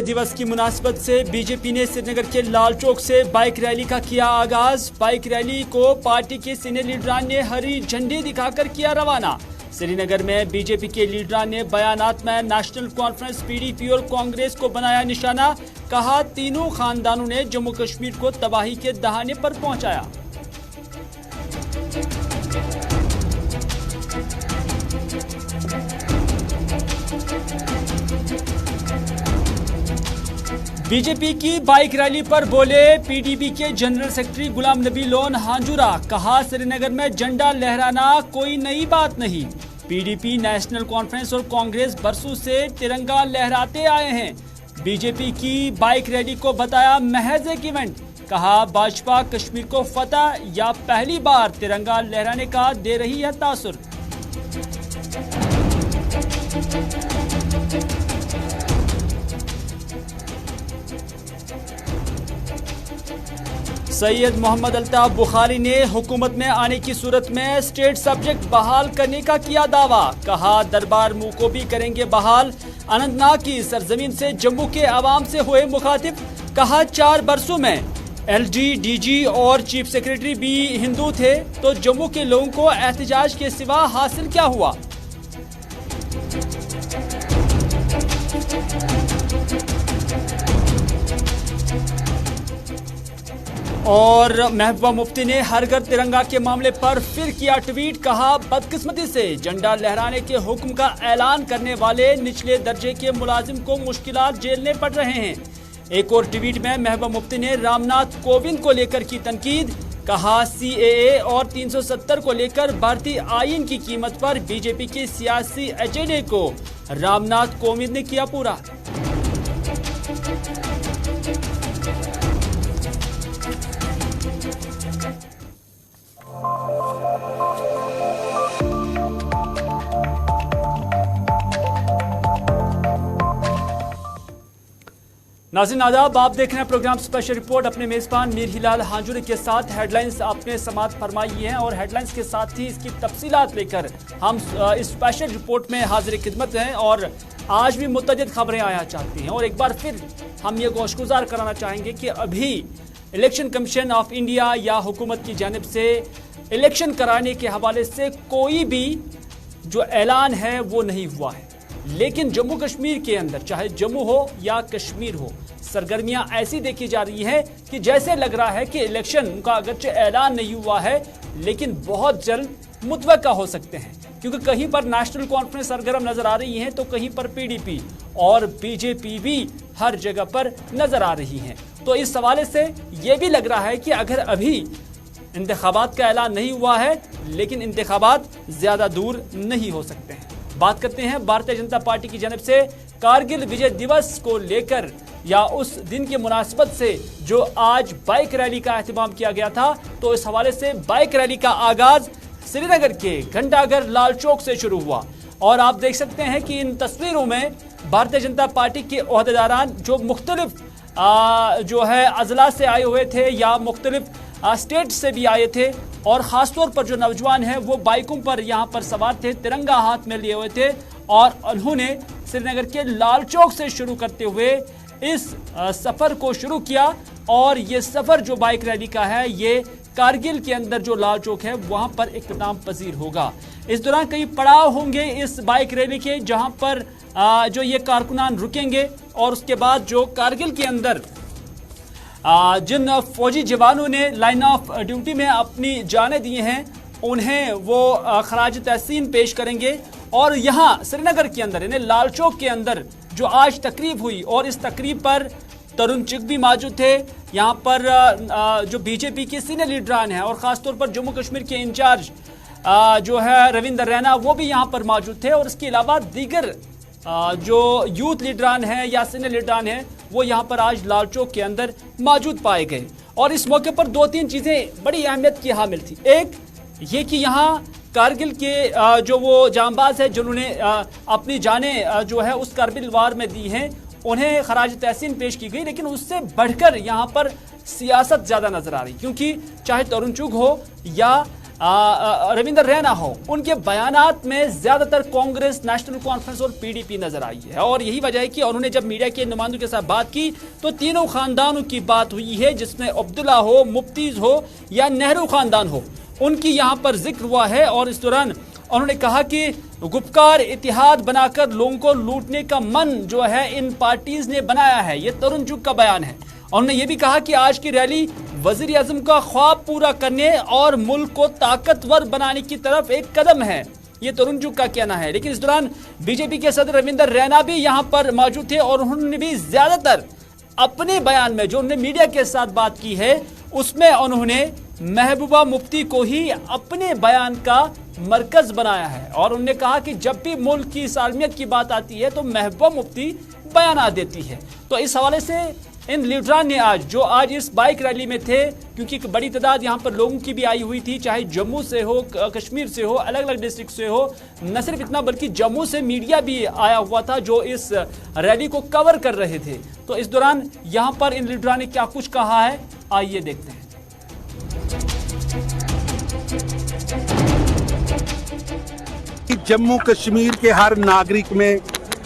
दिवस की मुनासिबत से बीजेपी ने श्रीनगर के लाल चौक से बाइक रैली का किया आगाज। बाइक रैली को पार्टी के सीनियर लीडरान ने हरी झंडी दिखाकर किया रवाना। श्रीनगर में बीजेपी के लीडरान ने बयानात में नेशनल कॉन्फ्रेंस, पीडीपी और कांग्रेस को बनाया निशाना। कहा, तीनों खानदानों ने जम्मू कश्मीर को तबाही के दहाने पर पहुंचाया। बीजेपी की बाइक रैली पर बोले पीडीपी के general secretary Ghulam Nabi loan हांजुरा। कहा, श्रीनगर में झंडा लहराना कोई नई बात नहीं। पीडीपी, नेशनल कॉन्फ्रेंस और कांग्रेस बरसों से तिरंगा लहराते आए हैं। बीजेपी की बाइक रैली को बताया महज एक इवेंट। कहा, भाजपा कश्मीर को फतह या पहली बार तिरंगा लहराने का दे रही है तासुर। सैयद मोहम्मद अल्ताफ बुखारी ने हुकूमत में आने की सूरत में स्टेट सब्जेक्ट बहाल करने का किया दावा। कहा, दरबार मुंह को भी करेंगे बहाल। अनंतनाग की सरजमीन से जम्मू के अवाम से हुए मुखातिब। कहा, 4 बरसों में एलजी, डीजी और चीफ सेक्रेटरी भी हिंदू थे तो जम्मू के लोगों को एहतजाज के सिवा हासिल क्या हुआ। और महबूबा मुफ्ती ने हर घर तिरंगा के मामले पर फिर किया ट्वीट। कहा, बदकिस्मती से झंडा लहराने के हुक्म का ऐलान करने वाले निचले दर्जे के मुलाजिम को मुश्किलात झेलने पड़ रहे हैं। एक और ट्वीट में महबूबा मुफ्ती ने रामनाथ कोविंद को लेकर की तनकीद। कहा, सीएए और 370 को लेकर भारतीय आईन की कीमत पर बीजेपी के सियासी एजेंडे को रामनाथ कोविंद ने किया पूरा। नाज़रीन आदाब, आप देख रहे हैं प्रोग्राम स्पेशल रिपोर्ट। अपने मेज़बान मीर हिलाल हांजुरी के साथ हेडलाइंस आपने समात फरमाई हैं और हेडलाइंस के साथ ही इसकी तफसीलात लेकर हम इस स्पेशल रिपोर्ट में हाजिर खिदमत हैं। और आज भी मुतअद्दिद खबरें आया चाहती हैं और एक बार फिर हम ये गोशगुजार कराना चाहेंगे कि अभी इलेक्शन कमीशन ऑफ इंडिया या हुकूमत की जानिब से इलेक्शन कराने के हवाले से कोई भी जो ऐलान है वो नहीं हुआ है। लेकिन जम्मू कश्मीर के अंदर, चाहे जम्मू हो या कश्मीर हो, सरगर्मियां ऐसी देखी जा रही है कि जैसे लग रहा है कि इलेक्शन का अगरचे ऐलान नहीं हुआ है लेकिन बहुत जल्द मुतवक्का हो सकते हैं। क्योंकि कहीं पर नेशनल कॉन्फ्रेंस सरगर्म नजर आ रही है तो कहीं पर पीडीपी और बीजेपी भी हर जगह पर नजर आ रही हैं। तो इस हवाले से यह भी लग रहा है कि अगर अभी इंतखाबात का ऐलान नहीं हुआ है लेकिन इंतखाबात ज्यादा दूर नहीं हो सकते हैं। बात करते हैं भारतीय जनता पार्टी की जानिब से कारगिल विजय दिवस को लेकर या उस दिन की मुनासिबत से जो आज बाइक रैली का एहतमाम किया गया था। तो इस हवाले से बाइक रैली का आगाज श्रीनगर के घंटाघर लाल चौक से शुरू हुआ और आप देख सकते हैं कि इन तस्वीरों में भारतीय जनता पार्टी के ओहदेदारान जो मुख्तलिफ जो है अजला से आए हुए थे या मुख्तलिफ स्टेट से भी आए थे और ख़ास तौर पर जो नौजवान हैं वो बाइकों पर यहाँ पर सवार थे, तिरंगा हाथ में लिए हुए थे और उन्होंने श्रीनगर के लाल चौक से शुरू करते हुए इस सफ़र को शुरू किया। और ये सफ़र जो बाइक रैली का है ये कारगिल के अंदर जो लाल चौक है वहाँ पर इख्तिताम पजीर होगा। इस दौरान कई पड़ाव होंगे इस बाइक रैली के, जहाँ पर जो ये कारकुनान रुकेंगे और उसके बाद जो कारगिल के अंदर जिन फौजी जवानों ने लाइन ऑफ ड्यूटी में अपनी जानें दी हैं उन्हें वो खराज तहसीन पेश करेंगे। और यहाँ श्रीनगर के अंदर यानी लाल चौक के अंदर जो आज तकरीब हुई और इस तकरीब पर तरुण चुग भी मौजूद थे। यहाँ पर जो बीजेपी के सीनियर लीडरान हैं और ख़ास तौर पर जम्मू कश्मीर के इंचार्ज जो है रविंदर रैना वो भी यहाँ पर मौजूद थे। और इसके अलावा दीगर जो यूथ लीडरान हैं या सीनियर लीडरान हैं वो यहाँ पर आज लाल चौक के अंदर मौजूद पाए गए। और इस मौके पर 2-3 चीज़ें बड़ी अहमियत की हामिल थी। एक ये कि यहाँ कारगिल के जो वो जांबाज हैं जिन्होंने अपनी जानें जो है उस कारगिल वार में दी हैं उन्हें खराज तहसीन पेश की गई। लेकिन उससे बढ़कर यहाँ पर सियासत ज़्यादा नज़र आ रही, क्योंकि चाहे तरुण चुग हो या रविंदर रैना हो, उनके बयानात में ज्यादातर कांग्रेस, नेशनल कॉन्फ्रेंस और पीडीपी नजर आई है। और यही वजह है कि उन्होंने जब मीडिया के नुमाइंदों के साथ बात की तो तीनों खानदानों की बात हुई है, जिसमें अब्दुल्ला हो, मुफ्तीज हो या नेहरू खानदान हो, उनकी यहाँ पर जिक्र हुआ है। और इस दौरान उन्होंने कहा कि गुपकार इतिहाद बनाकर लोगों को लूटने का मन जो है इन पार्टीज ने बनाया है। ये तरुण चुग का बयान है। उन्होंने ये भी कहा कि आज की रैली वजीर आजम का ख्वाब पूरा करने और मुल्क को ताकतवर बनाने की तरफ एक कदम है। ये तरुण चुग का कहना है। लेकिन इस दौरान बीजेपी के सदर रविंदर रैना भी यहाँ पर मौजूद थे और उन्होंने भी ज्यादातर अपने बयान में जो उन्होंने मीडिया के साथ बात की है उसमें उन्होंने महबूबा मुफ्ती को ही अपने बयान का मरकज बनाया है। और उन्होंने कहा कि जब भी मुल्क की सालमियत की बात आती है तो महबूबा मुफ्ती बयान देती है। तो इस हवाले से इन लीडरान ने आज इस बाइक रैली में थे, क्योंकि एक बड़ी तादाद यहाँ पर लोगों की भी आई हुई थी, चाहे जम्मू से हो, कश्मीर से हो, अलग अलग डिस्ट्रिक्ट से हो। न सिर्फ इतना बल्कि जम्मू से मीडिया भी आया हुआ था जो इस रैली को कवर कर रहे थे। तो इस दौरान यहाँ पर इन लीडरान ने क्या कुछ कहा है, आइए देखते हैं। जम्मू कश्मीर के हर नागरिक में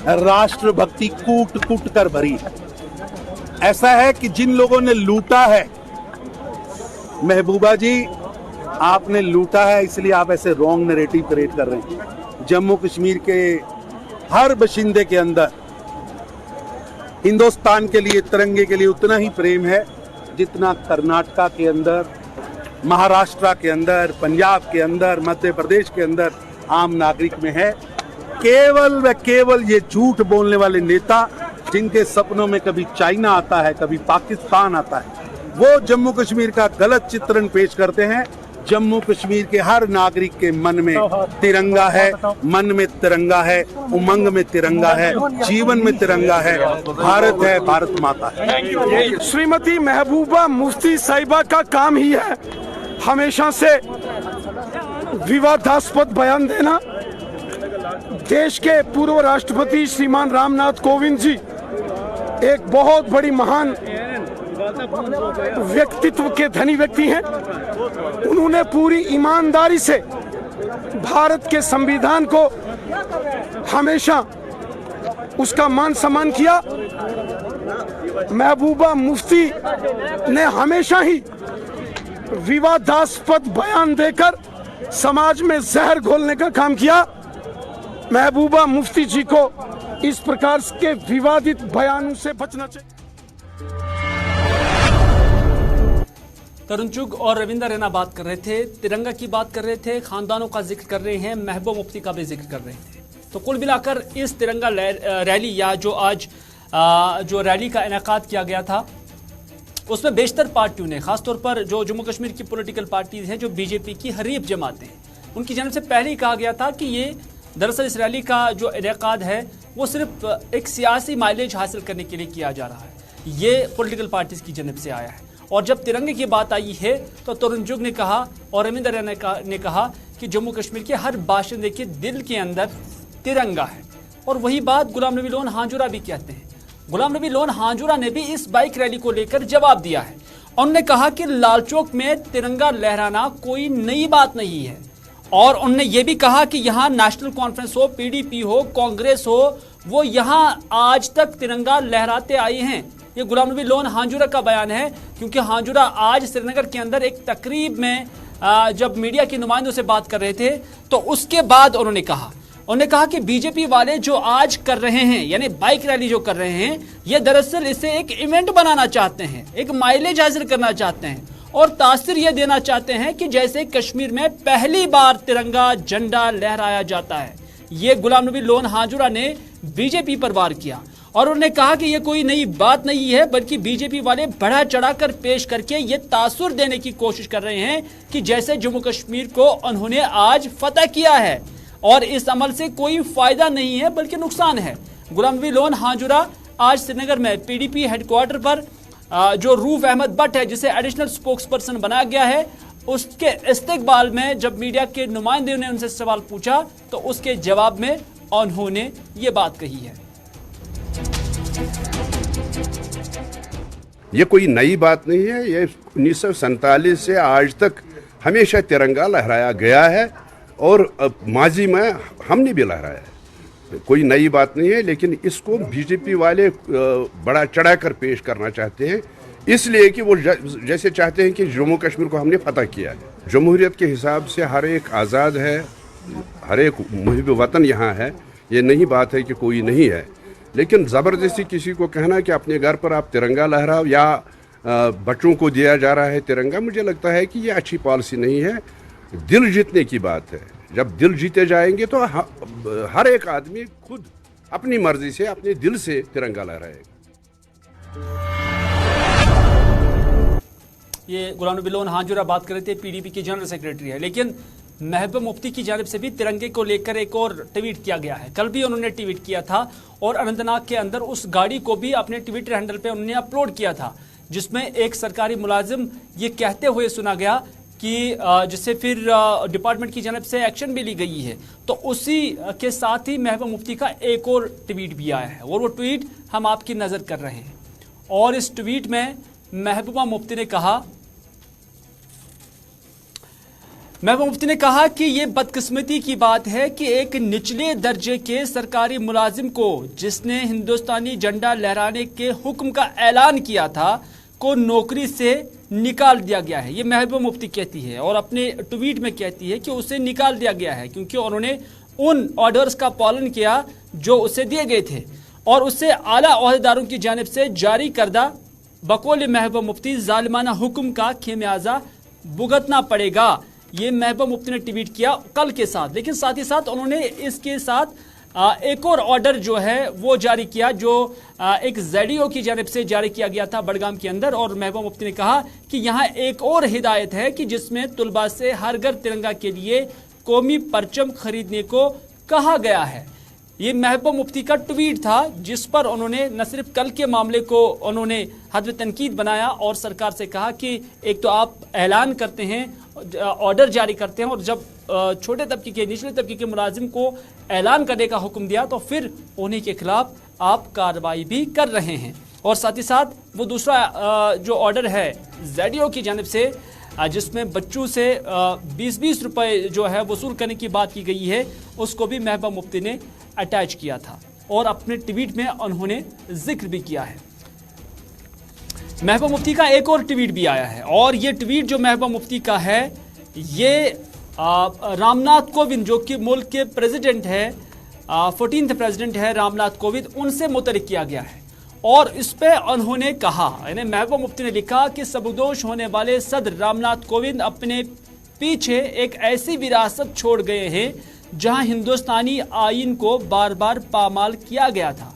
राष्ट्रभक्ति कूट कूट कर भरी है। ऐसा है कि जिन लोगों ने लूटा है, महबूबा जी आपने लूटा है, इसलिए आप ऐसे रॉन्ग नैरेटिव क्रिएट कर रहे हैं। जम्मू कश्मीर के हर बशिंदे के अंदर हिंदुस्तान के लिए, तिरंगे के लिए उतना ही प्रेम है जितना कर्नाटका के अंदर, महाराष्ट्र के अंदर, पंजाब के अंदर, मध्य प्रदेश के अंदर आम नागरिक में है। केवल व केवल ये झूठ बोलने वाले नेता जिनके सपनों में कभी चाइना आता है, कभी पाकिस्तान आता है, वो जम्मू कश्मीर का गलत चित्रण पेश करते हैं। जम्मू कश्मीर के हर नागरिक के मन में तिरंगा है, मन में तिरंगा है, उमंग में तिरंगा है, जीवन में तिरंगा है, भारत है, भारत माता है। श्रीमती महबूबा मुफ्ती साहिबा का काम ही है हमेशा से विवादास्पद बयान देना। देश के पूर्व राष्ट्रपति श्रीमान रामनाथ कोविंद जी एक बहुत बड़ी महान व्यक्तित्व के धनी व्यक्ति हैं। उन्होंने पूरी ईमानदारी से भारत के संविधान को हमेशा उसका मान सम्मान किया। महबूबा मुफ्ती ने हमेशा ही विवादास्पद बयान देकर समाज में जहर घोलने का काम किया। महबूबा मुफ्ती जी को इस प्रकार के विवादित बयानों से बचना चाहिए। तरुण चुग और रविंदर रैना बात कर रहे थे, तिरंगा की बात कर रहे थे, खानदानों का जिक्र कर रहे हैं, महबूबा मुफ्ती का भी जिक्र कर रहे थे। तो कुल मिलाकर इस तिरंगा रैली या जो आज जो रैली का इनेकाद किया गया था उसमें बेशतर पार्टियों ने, खासतौर पर जो जम्मू कश्मीर की पॉलिटिकल पार्टीज हैं, जो बीजेपी की हरीफ जमातें हैं, उनकी जानब से पहले ही कहा गया था कि ये दरअसल इस रैली का जो इनेकाद है वो सिर्फ एक सियासी माइलेज हासिल करने के लिए किया जा रहा है। ये पॉलिटिकल पार्टीज की जानब से आया है। और जब तिरंगे की बात आई है तो तरुण चुग ने कहा और रविंदर रैना ने कहा कि जम्मू कश्मीर के हर बाशिंदे के दिल के अंदर तिरंगा है। और वही बात गुलाम नबी लोन हांजुरा भी कहते हैं। गुलाम नबी लोन हांजुरा ने भी इस बाइक रैली को लेकर जवाब दिया है। उन्होंने कहा कि लाल चौक में तिरंगा लहराना कोई नई बात नहीं है। और उन्होंने ये भी कहा कि यहाँ नेशनल कॉन्फ्रेंस हो, पीडीपी हो, कांग्रेस हो, वो यहाँ आज तक तिरंगा लहराते आए हैं। ये गुलाम नबी लोन हांजुरा का बयान है, क्योंकि हांजुरा आज श्रीनगर के अंदर एक तकरीब में जब मीडिया के नुमाइंदों से बात कर रहे थे तो उसके बाद उन्होंने कहा कि बीजेपी वाले जो आज कर रहे हैं, यानी बाइक रैली जो कर रहे हैं, ये दरअसल इसे एक इवेंट बनाना चाहते हैं, एक माइलेज हासिल करना चाहते हैं और तासीर ये देना चाहते हैं कि जैसे कश्मीर में पहली बार तिरंगा झंडा लहराया जाता है। ये गुलाम नबी लोन हांजुरा ने बीजेपी पर वार किया और उन्होंने कहा कि ये कोई नई बात नहीं है, बल्कि बीजेपी वाले बढ़ा चढ़ाकर पेश करके ये तासुर देने की कोशिश कर रहे हैं कि जैसे जम्मू कश्मीर को उन्होंने आज फतह किया है और इस अमल से कोई फायदा नहीं है बल्कि नुकसान है। गुलाम नबी लोन हांजुरा आज श्रीनगर में पीडीपी हेडक्वार्टर पर जो रूफ अहमद भट्ट है, जिसे एडिशनल स्पोक्स पर्सन बनाया गया है, उसके इस्तेकबाल में जब मीडिया के नुमाइंदे ने उनसे सवाल पूछा तो उसके जवाब में उन्होंने ये बात कही है। ये कोई नई बात नहीं है। ये 1947 से आज तक हमेशा तिरंगा लहराया गया है और माजी में हमने भी लहराया है, कोई नई बात नहीं है। लेकिन इसको बीजेपी वाले बड़ा चढ़ाकर पेश करना चाहते हैं, इसलिए कि वो जैसे चाहते हैं कि जम्मू कश्मीर को हमने फतह किया है। जमहूरियत के हिसाब से हर एक आज़ाद है, हर एक मुहिब वतन यहाँ है, ये नहीं बात है कि कोई नहीं है। लेकिन ज़बरदस्ती किसी को कहना कि अपने घर पर आप तिरंगा लहराओ या बच्चों को दिया जा रहा है तिरंगा, मुझे लगता है कि ये अच्छी पॉलिसी नहीं है। दिल जीतने की बात है, जब दिल जीते जाएंगे तो हर एक आदमी खुद अपनी मर्जी से अपने दिल से तिरंगा लहराएगा। ये गुलाम नबी लोन हांजुरा बात कर रहे थे, पीडीपी के जनरल सेक्रेटरी है। लेकिन महबूबा मुफ्ती की जानिब से भी तिरंगे को लेकर एक और ट्वीट किया गया है। कल भी उन्होंने ट्वीट किया था और अनंतनाग के अंदर उस गाड़ी को भी अपने ट्विटर हैंडल पे उन्होंने अपलोड किया था, जिसमें एक सरकारी मुलाजिम ये कहते हुए सुना गया कि जिससे फिर डिपार्टमेंट की जानिब से एक्शन भी ली गई है। तो उसी के साथ ही महबूबा मुफ्ती का एक और ट्वीट भी आया है और वो ट्वीट हम आपकी नज़र कर रहे हैं। और इस ट्वीट में महबूबा मुफ्ती ने कहा कि ये बदकिस्मती की बात है कि एक निचले दर्जे के सरकारी मुलाजिम को, जिसने हिंदुस्तानी झंडा लहराने के हुक्म का ऐलान किया था, को नौकरी से निकाल दिया गया है। ये महबूबा मुफ्ती कहती है और अपने ट्वीट में कहती है कि उसे निकाल दिया गया है क्योंकि उन्होंने उन ऑर्डर्स का पालन किया जो उसे दिए गए थे और उससे आला ओहदेदारों की जानिब से जारी करदा बकौल महबूबा मुफ्ती जालिमाना हुक्म का खेमियाजा भुगतना पड़ेगा। ये महबूबा मुफ्ती ने ट्वीट किया कल के साथ। लेकिन साथ ही साथ उन्होंने इसके साथ एक और ऑर्डर जो है वो जारी किया, जो एक ZDO की जानिब से जारी किया गया था बड़गाम के अंदर। और महबूबा मुफ्ती ने कहा कि यहाँ एक और हिदायत है कि जिसमें तुलबा से हर घर तिरंगा के लिए कौमी परचम खरीदने को कहा गया है। ये महबूबा मुफ्ती का ट्वीट था जिस पर उन्होंने न सिर्फ कल के मामले को उन्होंने हद तनकीद बनाया और सरकार से कहा कि एक तो आप ऐलान करते हैं, ऑर्डर जारी करते हैं, और जब छोटे तबके के, निचले तबके के मुलाजिम को ऐलान करने का हुक्म दिया तो फिर उन्हीं के खिलाफ आप कार्रवाई भी कर रहे हैं। और साथ ही साथ वो दूसरा जो ऑर्डर है ZDO की जानिब से, जिसमें बच्चों से 20-20 रुपए जो है वसूल करने की बात की गई है, उसको भी महबूबा मुफ्ती ने अटैच किया था और अपने ट्वीट में उन्होंने जिक्र भी किया है। महबूबा मुफ्ती का एक और ट्वीट भी आया है और ये ट्वीट जो महबूबा मुफ्ती का है, ये रामनाथ कोविंद जो कि मुल्क के प्रेसिडेंट है, 14th प्रेसिडेंट है रामनाथ कोविंद, उनसे मुतल्लिक किया गया है। और इस पे उन्होंने कहा, यानी महबूबा मुफ्ती ने लिखा कि सबकदोश होने वाले सदर रामनाथ कोविंद अपने पीछे एक ऐसी विरासत छोड़ गए हैं जहां हिंदुस्तानी आइन को बार बार पामाल किया गया था।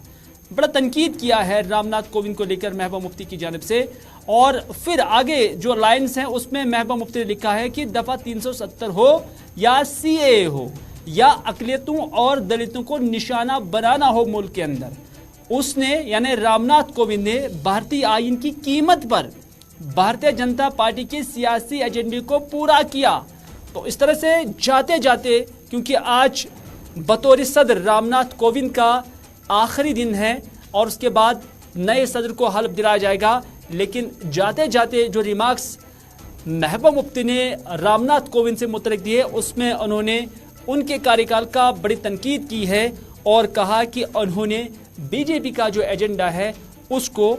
बड़ा तनकीद किया है रामनाथ कोविंद को लेकर महबूबा मुफ्ती की जानिब से। और फिर आगे जो लाइन्स हैं उसमें महबूबा मुफ्ती ने लिखा है कि दफ़ा 370 हो या CAA हो या अक़लियतों और दलितों को निशाना बनाना हो मुल्क के अंदर, उसने यानी रामनाथ कोविंद ने भारतीय आइन की कीमत पर भारतीय जनता पार्टी के सियासी एजेंडे को पूरा किया। तो इस तरह से जाते जाते, क्योंकि आज बतौर सदर रामनाथ कोविंद का आखिरी दिन है और उसके बाद नए सदर को हल्फ दिलाया जाएगा, लेकिन जाते जाते जो रिमार्क्स महबूबा मुफ्ती ने रामनाथ कोविंद से मुतल्लिक दिए उसमें उन्होंने उनके कार्यकाल का बड़ी तनकीद की है और कहा कि उन्होंने बीजेपी का जो एजेंडा है उसको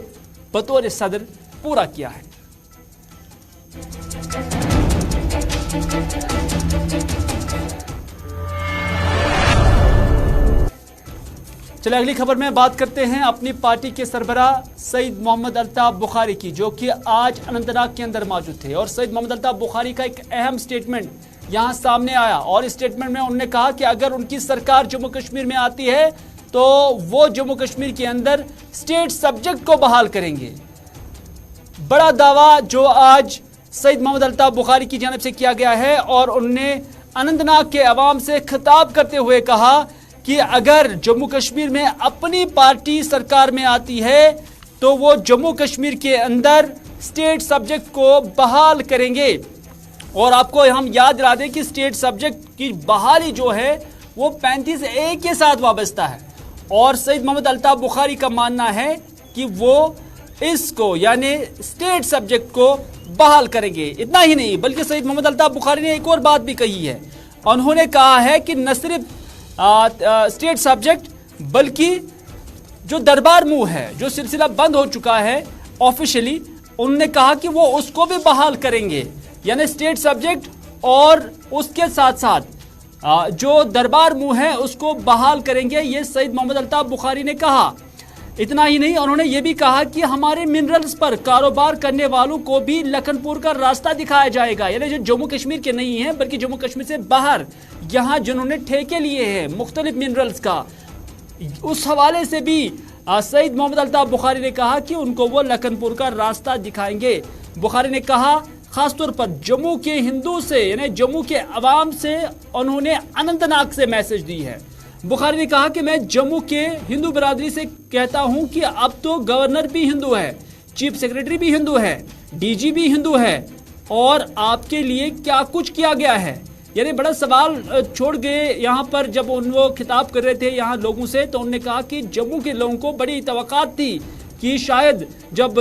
बतौर सदर पूरा किया है। चलिए अगली खबर में बात करते हैं अपनी पार्टी के सरबराह सईद मोहम्मद अल्ताफ बुखारी की, जो कि आज अनंतनाग के अंदर मौजूद थे। और सईद मोहम्मद अल्ताफ बुखारी का एक अहम स्टेटमेंट यहां सामने आया और इस स्टेटमेंट में उन्होंने कहा कि अगर उनकी सरकार जम्मू कश्मीर में आती है तो वो जम्मू कश्मीर के अंदर स्टेट सब्जेक्ट को बहाल करेंगे। बड़ा दावा जो आज सईद मोहम्मद अल्ताफ बुखारी की जानिब से किया गया है और उन्होंने अनंतनाग के अवाम से खिताब करते हुए कहा कि अगर जम्मू कश्मीर में अपनी पार्टी सरकार में आती है तो वो जम्मू कश्मीर के अंदर स्टेट सब्जेक्ट को बहाल करेंगे। और आपको हम याद दिला दें कि स्टेट सब्जेक्ट की बहाली जो है वो 35A के साथ वाबस्ता है और सईद मोहम्मद अल्ताफ बुखारी का मानना है कि वो इसको यानी स्टेट सब्जेक्ट को बहाल करेंगे। इतना ही नहीं बल्कि सईद मोहम्मद अल्ताफ बुखारी ने एक और बात भी कही है। उन्होंने कहा है कि न सिर्फ स्टेट सब्जेक्ट बल्कि जो दरबार मूव है, जो सिलसिला बंद हो चुका है ऑफिशियली, उन्होंने कहा कि वो उसको भी बहाल करेंगे। यानी स्टेट सब्जेक्ट और उसके साथ साथ जो दरबार मूव है उसको बहाल करेंगे, ये सईद मोहम्मद अल्ताफ बुखारी ने कहा। इतना ही नहीं, उन्होंने ये भी कहा कि हमारे मिनरल्स पर कारोबार करने वालों को भी लखनपुर का रास्ता दिखाया जाएगा। यानी जो जम्मू कश्मीर के नहीं हैं बल्कि जम्मू कश्मीर से बाहर यहाँ जिन्होंने ठेके लिए हैं मुख्तलिफ मिनरल्स का, उस हवाले से भी सईद मोहम्मद अल्ताफ बुखारी ने कहा कि उनको वो लखनपुर का रास्ता दिखाएंगे। बुखारी ने कहा खासतौर पर जम्मू के हिंदू से यानी जम्मू के अवाम से उन्होंने अनंतनाग से मैसेज दी है। बुखारी ने कहा कि मैं जम्मू के हिंदू बिरादरी से कहता हूं कि अब तो गवर्नर भी हिंदू है, चीफ सेक्रेटरी भी हिंदू है, डीजी भी हिंदू है और आपके लिए क्या कुछ किया गया है। यानी बड़ा सवाल छोड़ गए यहाँ पर जब वो खिताब कर रहे थे यहाँ लोगों से, तो उन्होंने कहा कि जम्मू के लोगों को बड़ी तवक्कात थी कि शायद जब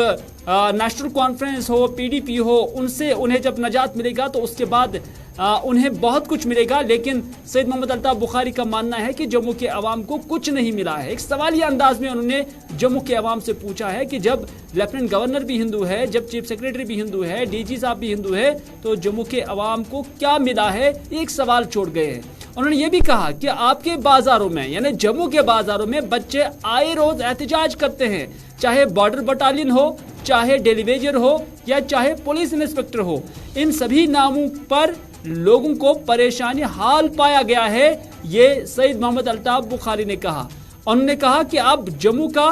नेशनल कॉन्फ्रेंस हो, पीडीपी हो, उनसे उन्हें जब नजात मिलेगा तो उसके बाद उन्हें बहुत कुछ मिलेगा। लेकिन सईद मोहम्मद अल्ताफ बुखारी का मानना है कि जम्मू के अवाम को कुछ नहीं मिला है। एक सवालिया अंदाज में उन्होंने जम्मू के अवाम से पूछा है कि जब लेफ्टिनेंट गवर्नर भी हिंदू है, जब चीफ सेक्रेटरी भी हिंदू है, डीजी साहब भी हिंदू है, तो जम्मू के अवाम को क्या मिला है, एक सवाल छोड़ गए हैं। उन्होंने ये भी कहा कि आपके बाजारों में यानी जम्मू के बाजारों में बच्चे आए रोज एहतजाज करते हैं, चाहे बॉर्डर बटालियन हो, चाहे डेलीवेजर हो या चाहे पुलिस इंस्पेक्टर हो, इन सभी नामों पर लोगों को परेशानी हाल पाया गया है। ये सईद मोहम्मद अल्ताफ बुखारी ने कहा। उन्होंने कहा कि अब जम्मू का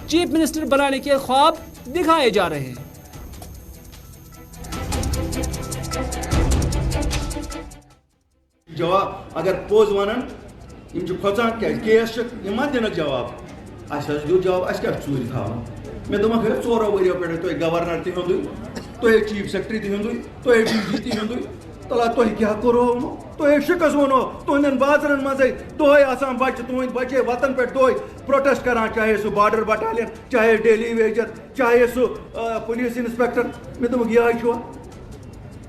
चीफ मिनिस्टर बनाने के ख्वाब दिखाए जा रहे हैं। जवाब अगर पोज वन खोचान क्या केस दिन जवाब दू जवाब क्या चूर था मे दोक 4 वरियों पे तुम गवर्नर तुंद, तुम चीफ सेक्रेटरी तुंद, तुम डीजी तुंद, तला तुम क्या करो तुम शिकस वनो तुहन बाजरन मजे दोहे बच्चे तुंद बच्चे वतन पे दोहे प्रोटेस्ट करान, चाहे सह बॉर्डर बटालियन, चाहे डेली वेजर, चाहे सह पुलिस इंस्पेक्टर। मे दोक यह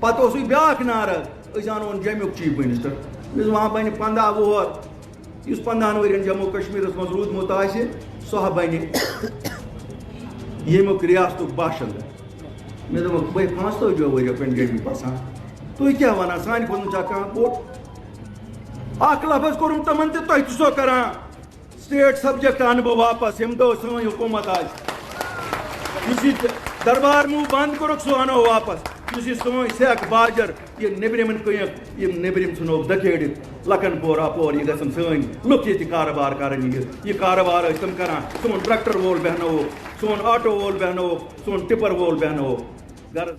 पत ब्याक नारा अन जम्मू चीफ मिनिस्टर वहाँ बन 15 वोहर 15 वन जम्मू कश्मीर मज रूदमुत सह बन यमुक रियासत बाशिंद। मे दोक बह 45 वरियों पे जम्मू बसान, तुम क्या वन सान बोल कह वोट अख लफज कोर तमन तुसो कर स्टेट सब्जेक्ट अन बह वापस यम दो सी हुकूमत दरबार मूव बंद कोर सह अनो वापस सोन सेक बाजर ये नबरम नबरम सुनो दखेड़ लखनपुर अपोर यह गन सन लुक ये कारोबार कर कारोबार तुम कर सोन ट्रैक्टर वोल बहनो, सोन ऑटो वोल बहनो, सोन टिपर वोल बहनो घर।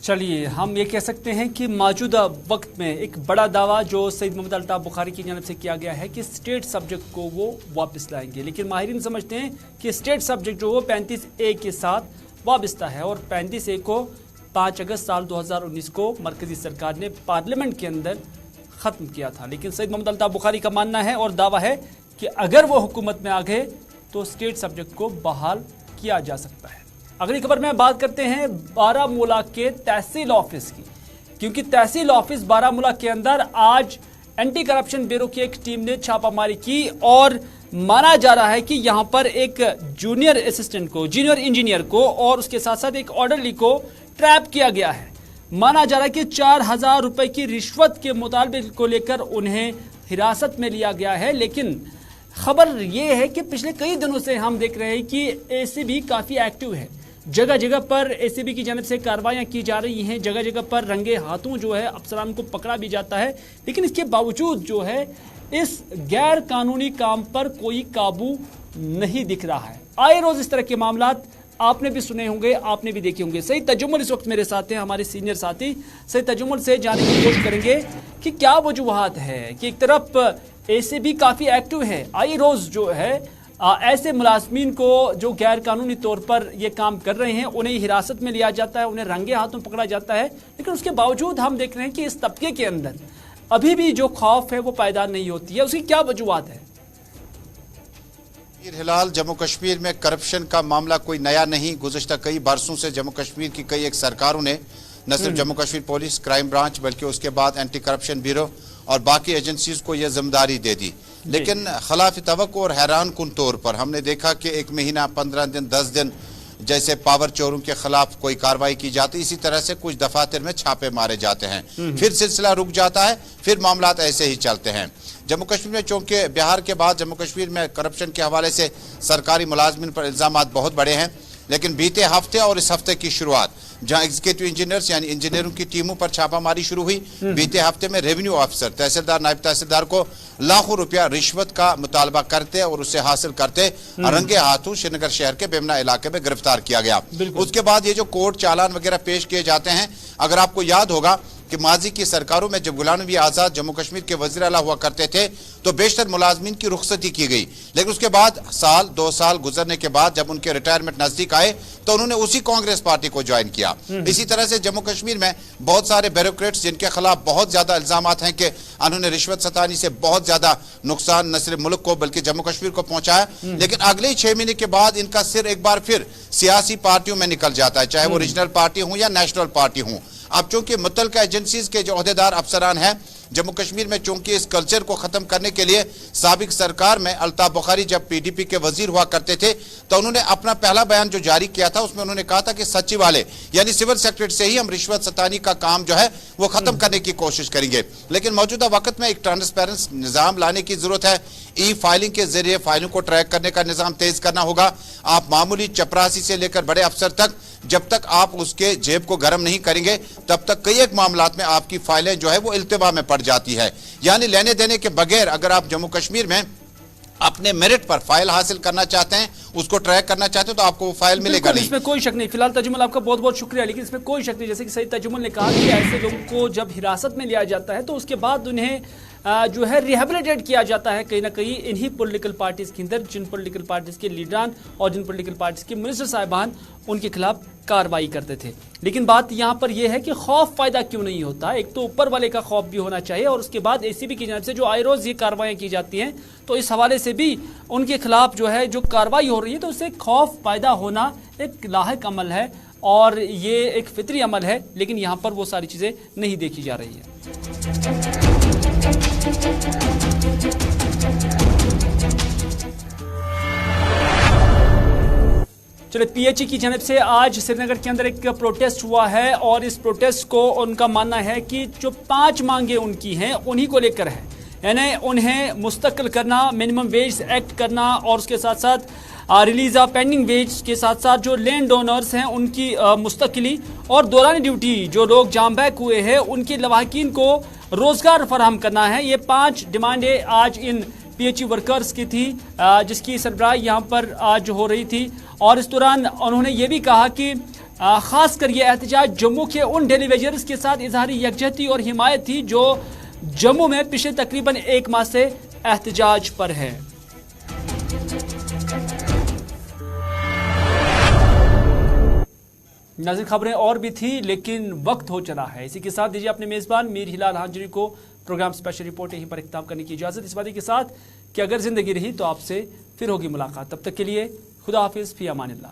चलिए हम ये कह सकते हैं कि मौजूदा वक्त में एक बड़ा दावा जो सईद मोहम्मद अल्ताफ बुखारी की जानब से किया गया है कि स्टेट सब्जेक्ट को वो वापस लाएंगे। लेकिन माहिरीन समझते हैं कि स्टेट सब्जेक्ट जो वो 35A के साथ वाबस्ता है और 35A को 5 अगस्त साल 2019 को मरकजी सरकार ने पार्लियामेंट के अंदर ख़त्म किया था। लेकिन सईद मोहम्मद अल्ताफ बुखारी का मानना है और दावा है कि अगर वो हुकूमत में आ गए तो स्टेट सब्जेक्ट को बहाल किया जा सकता है। अगली खबर में बात करते हैं बारामूला के तहसील ऑफिस की, क्योंकि तहसील ऑफिस बारामूला के अंदर आज एंटी करप्शन ब्यूरो की एक टीम ने छापामारी की और माना जा रहा है कि यहां पर एक जूनियर असिस्टेंट को, जूनियर इंजीनियर को और उसके साथ साथ एक ऑर्डरली को ट्रैप किया गया है। माना जा रहा है कि 4000 रुपए की रिश्वत के मुतालबे को लेकर उन्हें हिरासत में लिया गया है। लेकिन खबर यह है कि पिछले कई दिनों से हम देख रहे हैं कि एसीबी काफी एक्टिव है, जगह जगह पर एसीबी की जानिब से कार्रवाइयां की जा रही हैं, जगह जगह पर रंगे हाथों जो है अफसरान को पकड़ा भी जाता है। लेकिन इसके बावजूद जो है इस गैर कानूनी काम पर कोई काबू नहीं दिख रहा है। आए रोज इस तरह के मामलात आपने भी सुने होंगे, आपने भी देखे होंगे। सईद तजुम्मल इस वक्त मेरे साथ हैं, हमारे सीनियर साथी। सईद तजुम्मल से जानने की कोशिश करेंगे कि क्या वजूहात है कि एक तरफ एसीबी काफी एक्टिव है, आए रोज जो है ऐसे मुलाजमीन को जो गैर कानूनी तौर पर ये काम कर रहे हैं उन्हें हिरासत में लिया जाता है, उन्हें रंगे हाथों पकड़ा जाता है। लेकिन उसके बावजूद हम देख रहे हैं कि इस तबके के अंदर अभी भी जो खौफ है वो पैदा नहीं होती है। उसकी क्या वजूहात है? मीर हिलाल, जम्मू कश्मीर में करप्शन का मामला कोई नया नहीं। गुज़श्ता कई बरसों से जम्मू कश्मीर की कई एक सरकारों ने न सिर्फ Jammu Kashmir police, crime branch, बल्कि उसके बाद एंटी करप्शन ब्यूरो और बाकी एजेंसीज को यह जिम्मेदारी दे दी। लेकिन खिलाफ तवक्को और हैरान कुन तौर पर हमने देखा कि 1 महीना, 15 दिन, 10 दिन जैसे पावर चोरों के खिलाफ कोई कार्रवाई की जाती, इसी तरह से कुछ दफातर में छापे मारे जाते हैं, फिर सिलसिला रुक जाता है, फिर मामला ऐसे ही चलते हैं। जम्मू कश्मीर में चूंकि बिहार के बाद जम्मू कश्मीर में करप्शन के हवाले से सरकारी मुलाजमिन पर इल्जाम बहुत बड़े हैं, लेकिन बीते हफ्ते और इस हफ्ते की शुरुआत जहां एग्जीक्यूटिव इंजीनियर्स यानी इंजीनियरों की टीमों पर छापामारी शुरू हुई, बीते हफ्ते में रेवेन्यू ऑफिसर, तहसीलदार, नायब तहसीलदार को लाखों रुपया रिश्वत का मुतालबा करते और उससे हासिल करते रंगे हाथों श्रीनगर शहर के बेमना इलाके में गिरफ्तार किया गया। उसके बाद ये जो कोर्ट चालान वगैरह पेश किए जाते हैं, अगर आपको याद होगा कि माजी की सरकारों में जब गुलाम नबी आज़ाद जम्मू कश्मीर के वज़ीर आला हुआ करते थे तो बेशतर मुलाजमीन की रुखसती की गई, लेकिन उसके बाद साल 2 साल गुजरने के बाद जब उनके रिटायरमेंट नजदीक आए तो उन्होंने उसी कांग्रेस पार्टी को ज्वाइन किया। इसी तरह से जम्मू कश्मीर में बहुत सारे ब्यूरोक्रेट्स जिनके खिलाफ बहुत ज्यादा इल्जामात हैं कि उन्होंने रिश्वत सतानी से बहुत ज्यादा नुकसान न सिर्फ मुल्क को बल्कि जम्मू कश्मीर को पहुंचाया, लेकिन अगले 6 महीने के बाद इनका सिर एक बार फिर सियासी पार्टियों में निकल जाता है, चाहे वो रीजनल पार्टी हो या नेशनल पार्टी हो। अब चूंकि मुतल्लिका एजेंसीज के जो अहदेदार अफसरान हैं जम्मू कश्मीर में, चूंकि इस कल्चर को खत्म करने के लिए साबिक सरकार में अल्ताफ बुखारी जब पीडीपी के वजीर हुआ करते थे तो उन्होंने अपना पहला बयान जो जारी किया था उसमें उन्होंने कहा था कि सचिवालय यानी सिविल सेक्रेटरी से ही हम रिश्वत सतानी का काम जो है वो खत्म करने की कोशिश करेंगे। लेकिन मौजूदा वक्त में एक ट्रांसपेरेंस निजाम लाने की जरूरत है। ई फाइलिंग के जरिए फाइलों को ट्रैक करने का निजाम तेज करना होगा। आप मामूली चपरासी से लेकर बड़े अफसर तक जब तक आप उसके जेब को गर्म नहीं करेंगे तब तक कई एक मामलात में आपकी फाइलें जो है वो इल्तिबा में पड़ जाती है। यानी लेने देने के बगैर अगर आप जम्मू कश्मीर में अपने मेरिट पर फाइल हासिल करना चाहते हैं, उसको ट्रैक करना चाहते हैं तो आपको वो फाइल मिलेगा नहीं। इसमें कोई शक नहीं। फिलहाल तजुमल आपका बहुत बहुत शुक्रिया, लेकिन इसमें कोई शक नहीं, जैसे कि सईद तजुमल ने कहा कि ऐसे लोगों को जब हिरासत में लिया जाता है तो उसके बाद उन्हें जो है रिहेबिलिटेट किया जाता है कहीं ना कहीं इन्हीं पॉलिटिकल पार्टीज के अंदर, जिन पॉलिटिकल पार्टीज के लीडरान और जिन पॉलिटिकल पार्टीज के मिनिस्टर साहिबान उनके खिलाफ कार्रवाई करते थे। लेकिन बात यहाँ पर यह है कि खौफ फायदा क्यों नहीं होता। एक तो ऊपर वाले का खौफ भी होना चाहिए और उसके बाद एसीबी की जानब से जो आए रोज ये कार्रवाई की जाती हैं तो इस हवाले से भी उनके खिलाफ जो है जो कार्रवाई हो रही है तो उससे खौफ पैदा होना एक लाहिक अमल है और ये एक फितरी अमल है, लेकिन यहाँ पर वो सारी चीज़ें नहीं देखी जा रही है। चलिए, पीएचई की जानब से आज श्रीनगर के अंदर एक प्रोटेस्ट हुआ है और इस प्रोटेस्ट को उनका मानना है कि जो 5 मांगे उनकी हैं उन्हीं को लेकर है, यानी उन्हें मुस्तकिल करना, मिनिमम वेज एक्ट करना और उसके साथ साथ रिलीज ऑफ पेंडिंग वेज के साथ साथ जो लैंड ओनर्स हैं उनकी मुस्तकिली और दौरान ड्यूटी जो लोग जाम बैक हुए हैं उनके लवाहकीन को रोजगार फराहम करना है। ये 5 डिमांडें आज इन पीएचई वर्कर्स की थी जिसकी सरबराही यहाँ पर आज हो रही थी और इस दौरान उन्होंने ये भी कहा कि खास कर ये एहतजाज जम्मू के उन डेली वेजर्स के साथ इजहारी यकजहती और हिमायत थी जो जम्मू में पिछले तकरीबन 1 माह से एहतजाज पर है। नाज़रीन, खबरें और भी थी लेकिन वक्त हो चला है। इसी के साथ दीजिए अपने मेज़बान मीर हिलाल हांजरी को प्रोग्राम स्पेशल रिपोर्ट यहीं पर इख्तिताम करने की इजाज़त, इस वादे के साथ कि अगर ज़िंदगी रही तो आपसे फिर होगी मुलाकात। तब तक के लिए खुदा हाफिज़, फी अमानिल्लाह।